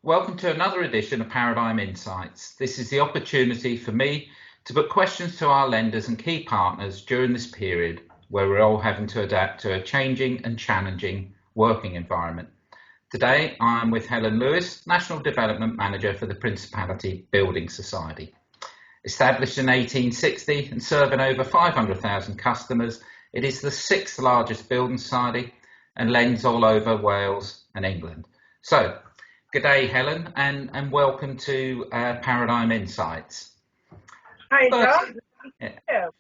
Welcome to another edition of Paradigm Insights. This is the opportunity for me to put questions to our lenders and key partners during this period where we're all having to adapt to a changing and challenging working environment. Today, I'm with Helen Lewis, National Development Manager for the Principality Building Society. Established in 1860 and serving over 500,000 customers, it is the sixth largest building society and lends all over Wales and England. So, good day, Helen, and welcome to Paradigm Insights. Hi, John.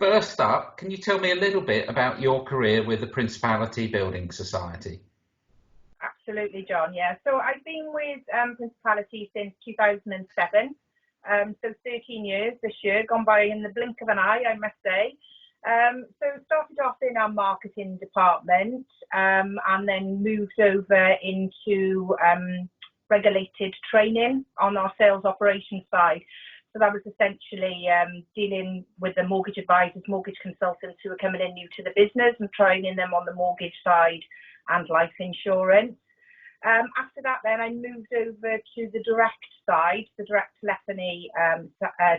First up, can you tell me a little bit about your career with the Principality Building Society? Absolutely, John. Yeah, so I've been with Principality since 2007. So 13 years this year, gone by in the blink of an eye, I must say. So started off in our marketing department and then moved over into regulated training on our sales operations side. So that was essentially dealing with the mortgage advisors, mortgage consultants who are coming in new to the business and training them on the mortgage side and life insurance. After that, then I moved over to the direct side, the direct telephony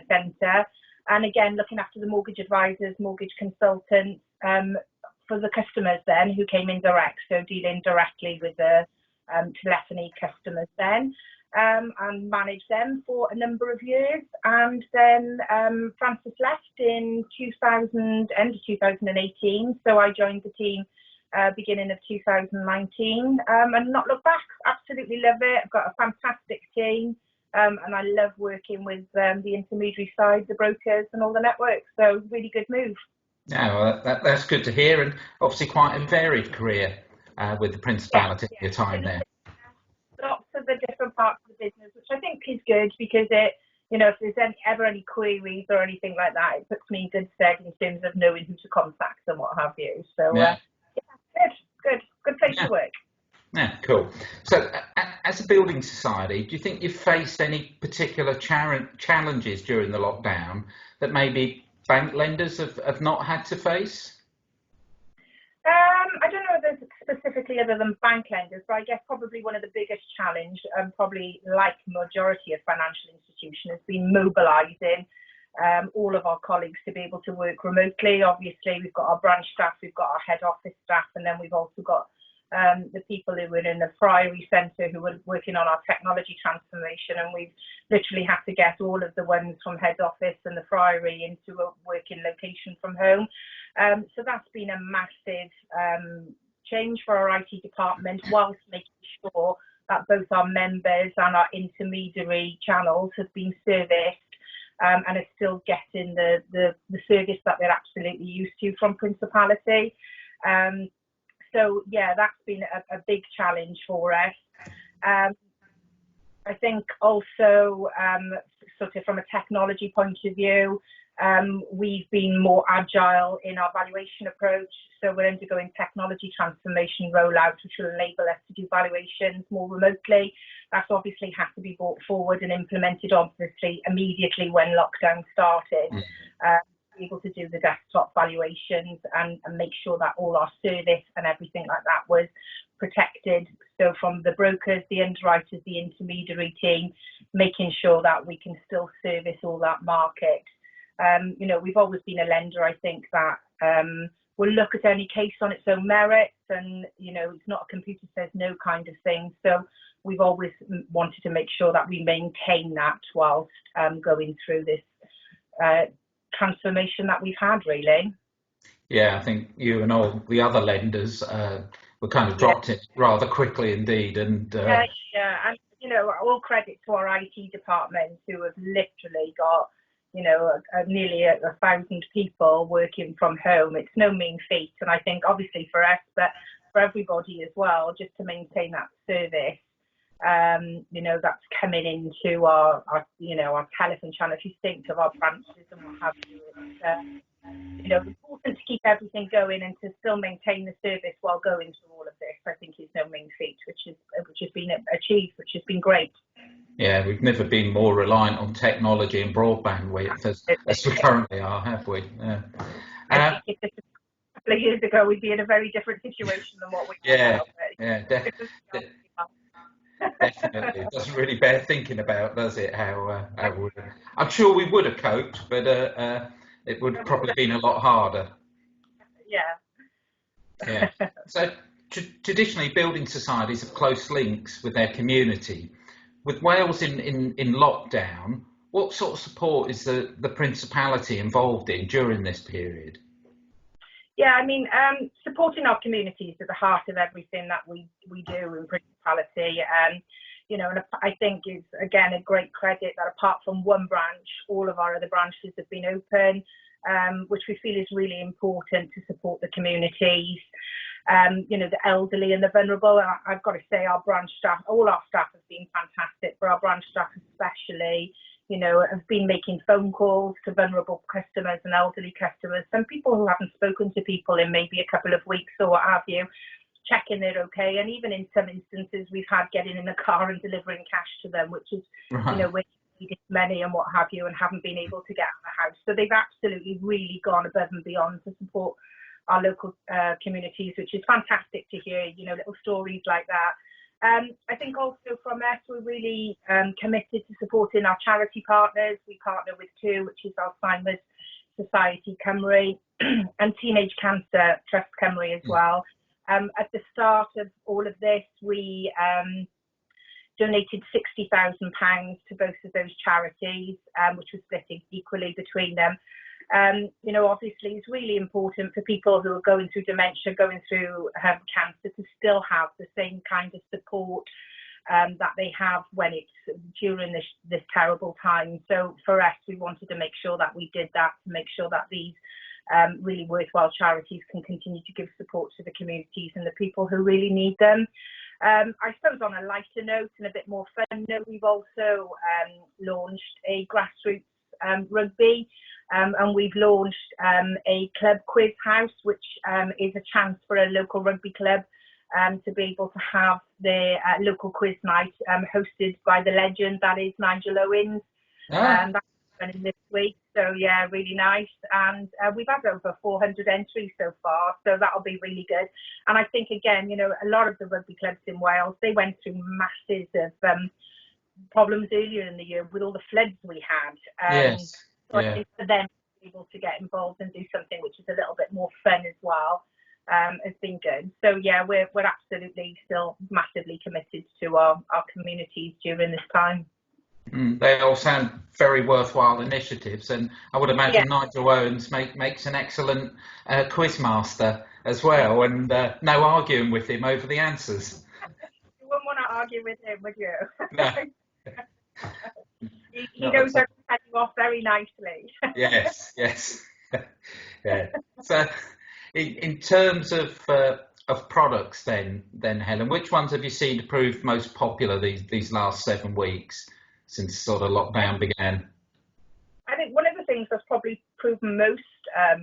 centre, and again looking after the mortgage advisors, mortgage consultants for the customers then who came in direct, so dealing directly with the telephony customers then, and managed them for a number of years. And then Francis left in end of 2018, so I joined the team beginning of 2019 and not look back. Absolutely love it. I've got a fantastic team and I love working with the intermediary side, the brokers and all the networks, so really good move. Yeah, well, that's good to hear, and obviously quite a varied career with the Principality at your time there. Lots of the different parts of the business, which I think is good because it, if there's ever any queries or anything like that, it puts me in good stead in terms of knowing who to contact and what have you. So good place to work. Yeah, cool. So as a building society, do you think you've faced any particular challenges during the lockdown that maybe bank lenders have not had to face? I don't know if there's specifically other than bank lenders, but I guess probably one of the biggest challenge, probably like majority of financial institutions, has been mobilising all of our colleagues to be able to work remotely. Obviously, we've got our branch staff, we've got our head office staff, and then we've also got the people who were in the Friary Centre who were working on our technology transformation, and we've literally had to get all of the ones from head office and the Friary into a working location from home. So that's been a massive change for our IT department, whilst making sure that both our members and our intermediary channels have been serviced and are still getting the service that they're absolutely used to from Principality. So yeah, that's been a big challenge for us. I think also sort of from a technology point of view, we've been more agile in our valuation approach. So we're undergoing technology transformation rollout, which will enable us to do valuations more remotely. That's obviously had to be brought forward and implemented obviously immediately when lockdown started. Able to do the desktop valuations and make sure that all our service and everything like that was protected. So from the brokers, the underwriters, the intermediary team, making sure that we can still service all that market. We've always been a lender, I think, that will look at any case on its own merits, and it's not a computer says no kind of thing. So we've always wanted to make sure that we maintain that whilst going through this transformation that we've had, really. Yeah, I think you and all the other lenders were kind of dropped it rather quickly indeed. And and all credit to our IT department who have literally got nearly 1,000 people working from home. It's no mean feat, and I think obviously for us, but for everybody as well, just to maintain that service. That's coming into our telephone channel. If you think of our branches and what have you, it's important to keep everything going and to still maintain the service while going through all of this. I think is no mean feat, which has been achieved, which has been great. Yeah, we've never been more reliant on technology and broadband width as we currently are, have we? Yeah. I think if a couple of years ago, we'd be in a very different situation than what we are now. Yeah, definitely. Definitely. It doesn't really bear thinking about, does it? I'm sure we would have coped, but it would have probably been a lot harder. Yeah. Yeah. So traditionally, building societies have close links with their community. With Wales in lockdown, what sort of support is the Principality involved in during this period? Yeah, I mean, supporting our communities is at the heart of everything that we do in Principality. And I think is, again, a great credit that apart from one branch, all of our other branches have been open, which we feel is really important to support the communities. The elderly and the vulnerable. And I've got to say, our branch staff, all our staff have been fantastic, but our branch staff especially, have been making phone calls to vulnerable customers and elderly customers, some people who haven't spoken to people in maybe a couple of weeks or what have you, checking they're okay. And even in some instances, we've had getting in the car and delivering cash to them, which is, Right. when you needed money and what have you, and haven't been able to get out of the house. So they've absolutely really gone above and beyond to support our local communities, which is fantastic to hear, little stories like that. I think also from us, we're really committed to supporting our charity partners. We partner with two, which is Alzheimer's Society Cymru and Teenage Cancer Trust Cymru as well. At the start of all of this, we donated £60,000 to both of those charities, which was split equally between them. Obviously it's really important for people who are going through dementia, going through cancer, to still have the same kind of support that they have when it's during this terrible time. So for us, we wanted to make sure that we did that, to make sure that these really worthwhile charities can continue to give support to the communities and the people who really need them. I suppose on a lighter note and a bit more fun note, we've also launched a grassroots rugby. And we've launched a club quiz house, which is a chance for a local rugby club to be able to have their local quiz night hosted by the legend that is Nigel Owens. And that's running this week. So yeah, really nice. And we've had over 400 entries so far, so that'll be really good. And I think, again, a lot of the rugby clubs in Wales, they went through masses of problems earlier in the year with all the floods we had. Yes. So I think for them to be able to get involved and do something which is a little bit more fun as well has been good. So yeah, we're absolutely still massively committed to our communities during this time. They all sound very worthwhile initiatives, and I would imagine Nigel Owens makes an excellent quiz master as well, and no arguing with him over the answers. You wouldn't want to argue with him, would you? No. He knows how to cut you off very nicely. Yes. Yeah. So, in terms of products, then Helen, which ones have you seen to prove most popular these last 7 weeks since sort of lockdown began? I think one of the things that's probably proven most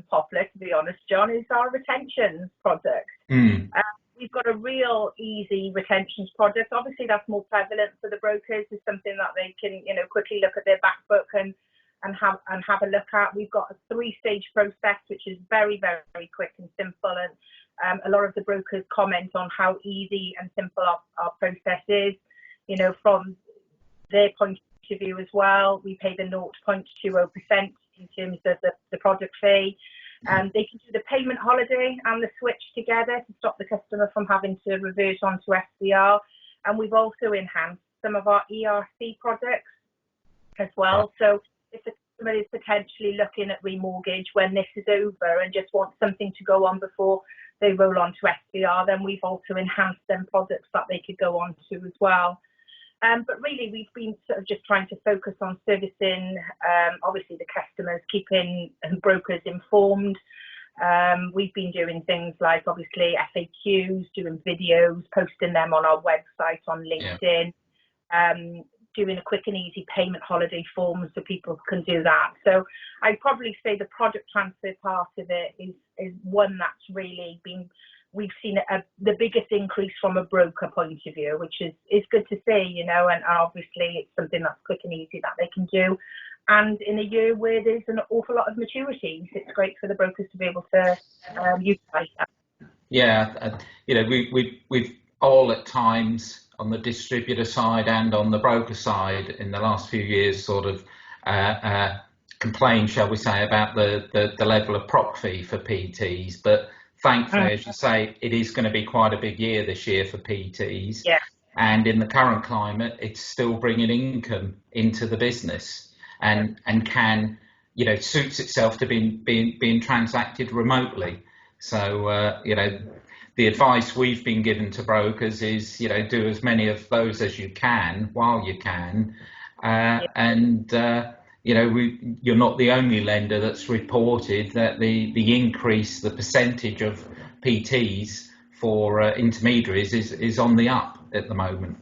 popular, to be honest, John, is our retentions product. We've got a real easy retentions product. Obviously, that's more prevalent for the brokers. It's something that they can, quickly look at their back book and have a look at. We've got a 3-stage process, which is very, very quick and simple. And a lot of the brokers comment on how easy and simple our process is. From their point of view as well, we pay the 0.20% in terms of the product fee. They can do the payment holiday and the switch together to stop the customer from having to revert onto SVR. And we've also enhanced some of our ERC products as well. So if the customer is potentially looking at remortgage when this is over and just wants something to go on before they roll on to SVR, then we've also enhanced them products that they could go on to as well. But really, we've been sort of just trying to focus on servicing, obviously, the customers, keeping brokers informed. We've been doing things like, obviously, FAQs, doing videos, posting them on our website, on LinkedIn, doing a quick and easy payment holiday form so people can do that. So I'd probably say the product transfer part of it is one that's really been... We've seen the biggest increase from a broker point of view, which is good to see, and obviously it's something that's quick and easy that they can do. And in a year where there's an awful lot of maturities, it's great for the brokers to be able to utilise that. Yeah, we've all at times on the distributor side and on the broker side in the last few years sort of complained, shall we say, about the level of prop fee for PTs, but thankfully, as you say, it is going to be quite a big year this year for PTs. Yeah. And in the current climate, it's still bringing income into the business and can, you know, suits itself to being transacted remotely. So, you know, the advice we've been given to brokers is, you know, do as many of those as you can while you can. You know, you're not the only lender that's reported that the increase, the percentage of PTs for intermediaries is on the up at the moment.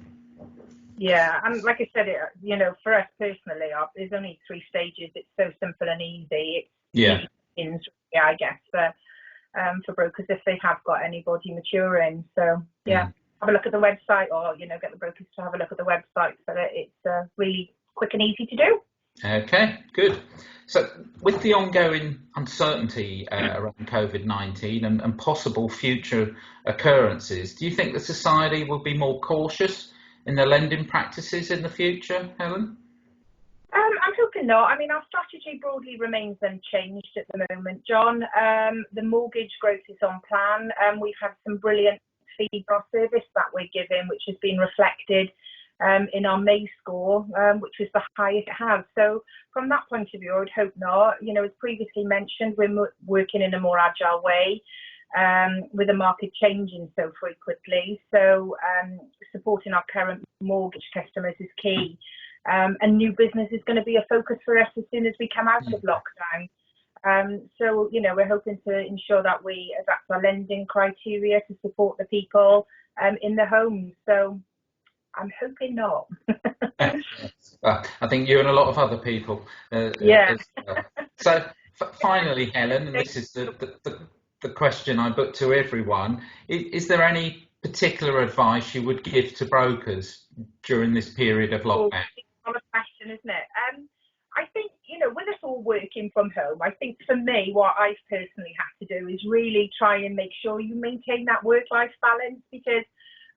Yeah, and like I said, you know, for us personally, there's only 3 stages. It's so simple and easy. I guess for brokers if they have got anybody maturing. So yeah, have a look at the website, or you know, get the brokers to have a look at the website so that it's really quick and easy to do. Okay, good. So with the ongoing uncertainty around COVID-19 and possible future occurrences, do you think the society will be more cautious in their lending practices in the future, Helen? I'm hoping not. I mean, our strategy broadly remains unchanged at the moment, John. The mortgage growth is on plan. We've had some brilliant feedback service that we're giving, which has been reflected in our May score, which was the highest it has. So from that point of view, I would hope not. You know, as previously mentioned, we're working in a more agile way with the market changing so frequently. So supporting our current mortgage customers is key. And new business is going to be a focus for us as soon as we come out of lockdown. So, you know, we're hoping to ensure that we adapt our lending criteria to support the people in the homes. So I'm hoping not. Well, I think you and a lot of other people. Yeah. As well. So finally, Helen, and this is the question I put to everyone, is there any particular advice you would give to brokers during this period of lockdown? Well, it's a question, isn't it? I think, you know, with us all working from home, I think for me, what I've personally had to do is really try and make sure you maintain that work-life balance, because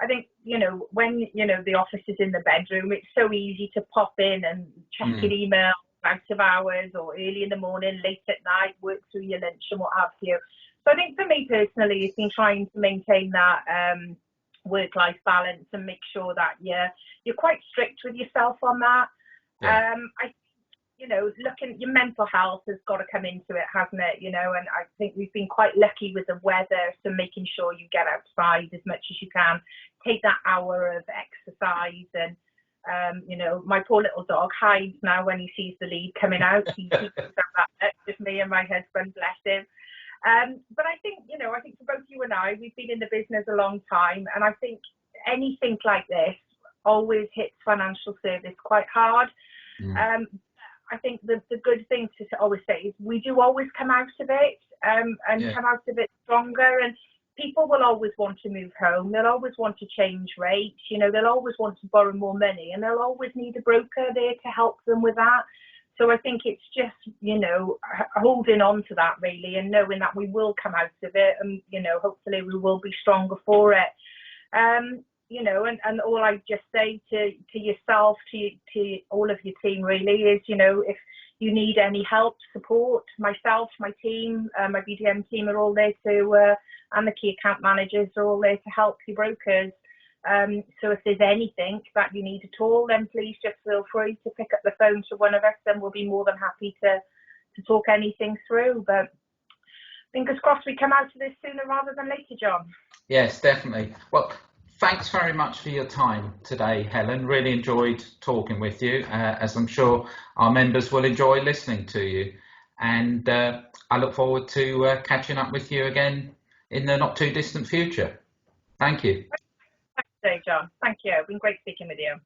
I think, you know, when, you know, the office is in the bedroom, it's so easy to pop in and check your email out of hours or early in the morning, late at night, work through your lunch and what have you. So I think for me personally, it's been trying to maintain that work-life balance and make sure that you're quite strict with yourself on that. I, you know, looking, your mental health has got to come into it, hasn't it? You know, and I think we've been quite lucky with the weather, so making sure you get outside as much as you can, take that hour of exercise. And you know, my poor little dog hides now when he sees the lead coming out. He keeps that with me and my husband, bless him. But I think, you know, I think for both you and I, we've been in the business a long time, and I think anything like this always hits financial service quite hard. I think the good thing to always say is we do always come out of it and come out of it stronger, and people will always want to move home. They'll always want to change rates. You know, they'll always want to borrow more money, and they'll always need a broker there to help them with that. So I think it's just, you know, holding on to that really, and knowing that we will come out of it, and, you know, hopefully we will be stronger for it. You know, and all I just say to yourself, to all of your team really is, you know, if you need any help, support, myself, my team, my BDM team are all there to, and the key account managers are all there to help your brokers. So if there's anything that you need at all, then please just feel free to pick up the phone to one of us, and we'll be more than happy to talk anything through. But fingers crossed we come out of this sooner rather than later, John. Yes, definitely. Well, thanks very much for your time today, Helen. Really enjoyed talking with you, as I'm sure our members will enjoy listening to you. And I look forward to catching up with you again in the not too distant future. Thank you. Thanks, John. Thank you. It's been great speaking with you.